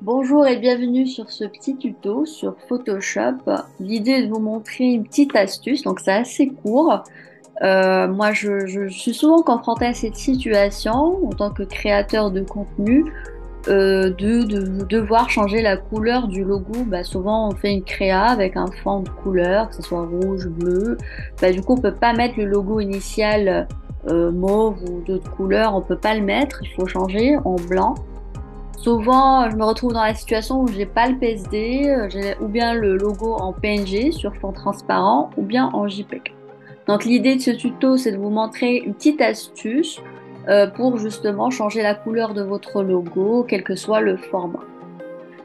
Bonjour et bienvenue sur ce petit tuto sur Photoshop. L'idée est de vous montrer une petite astuce, donc c'est assez court. Moi, je suis souvent confrontée à cette situation en tant que créateur de contenu, de devoir changer la couleur du logo. Bah, souvent, on fait une créa avec un fond de couleur, que ce soit rouge, bleu. Bah, du coup, on peut pas mettre le logo initial mauve ou d'autres couleurs, on peut pas le mettre, il faut changer en blanc. Souvent, je me retrouve dans la situation où j'ai pas le PSD, j'ai ou bien le logo en PNG sur fond transparent ou bien en JPEG. Donc l'idée de ce tuto, c'est de vous montrer une petite astuce pour justement changer la couleur de votre logo, quel que soit le format.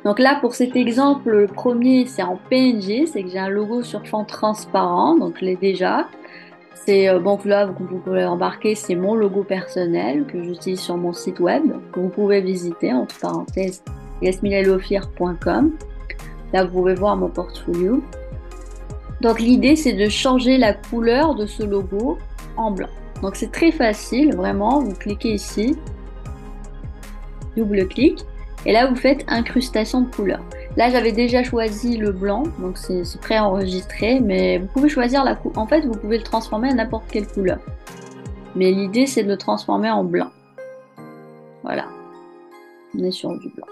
Donc là, pour cet exemple, le premier, c'est en PNG, c'est que j'ai un logo sur fond transparent, donc je l'ai déjà. C'est bon là, vous pouvez embarquer, c'est mon logo personnel que j'utilise sur mon site web, que vous pouvez visiter, entre parenthèses, yasminelofir.com. Là, vous pouvez voir mon portfolio. Donc l'idée, c'est de changer la couleur de ce logo en blanc. Donc c'est très facile, vraiment. Vous cliquez ici, double-clic, et là, vous faites incrustation de couleur. Là, j'avais déjà choisi le blanc, donc c'est préenregistré, mais vous pouvez choisir la couleur. En fait, vous pouvez le transformer à n'importe quelle couleur. Mais l'idée, c'est de le transformer en blanc. Voilà, on est sur du blanc.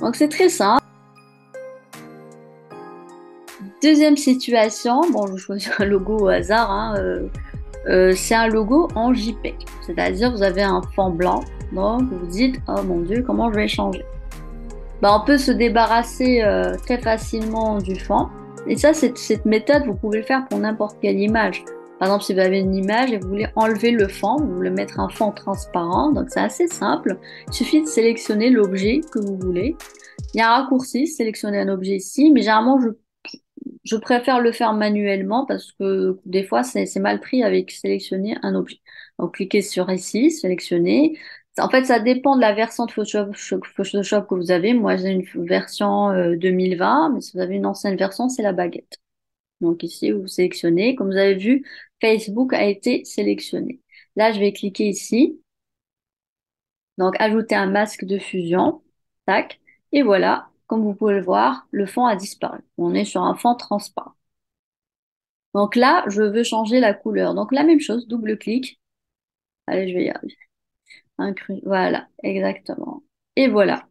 Donc c'est très simple. Deuxième situation, bon, je choisis un logo au hasard, hein, c'est un logo en JPEG. C'est-à-dire, vous avez un fond blanc, donc vous dites, oh mon Dieu, comment je vais changer? Ben, on peut se débarrasser très facilement du fond. Et ça, cette méthode, vous pouvez le faire pour n'importe quelle image. Par exemple, si vous avez une image et vous voulez enlever le fond, vous voulez mettre un fond transparent, donc c'est assez simple. Il suffit de sélectionner l'objet que vous voulez. Il y a un raccourci, sélectionner un objet ici, mais généralement, je préfère le faire manuellement parce que des fois, c'est mal pris avec sélectionner un objet. Donc, cliquez sur ici, sélectionner. En fait, ça dépend de la version de Photoshop que vous avez. Moi, j'ai une version 2020, mais si vous avez une ancienne version, c'est la baguette. Donc ici, vous sélectionnez. Comme vous avez vu, Facebook a été sélectionné. Là, je vais cliquer ici. Donc, ajouter un masque de fusion. Tac. Et voilà, comme vous pouvez le voir, le fond a disparu. On est sur un fond transparent. Donc là, je veux changer la couleur. Donc la même chose, double-clic. Allez, je vais y arriver. Voilà, exactement. Et voilà,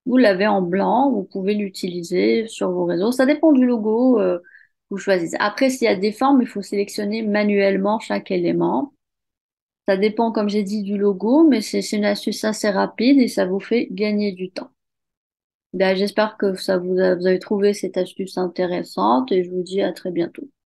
vous l'avez en blanc. Vous pouvez l'utiliser sur vos réseaux. Ça dépend du logo que vous choisissez. Après, s'il y a des formes, il faut sélectionner manuellement chaque élément. Ça dépend, comme j'ai dit, du logo, mais c'est une astuce assez rapide et ça vous fait gagner du temps. Ben, j'espère que vous avez trouvé cette astuce intéressante et je vous dis à très bientôt.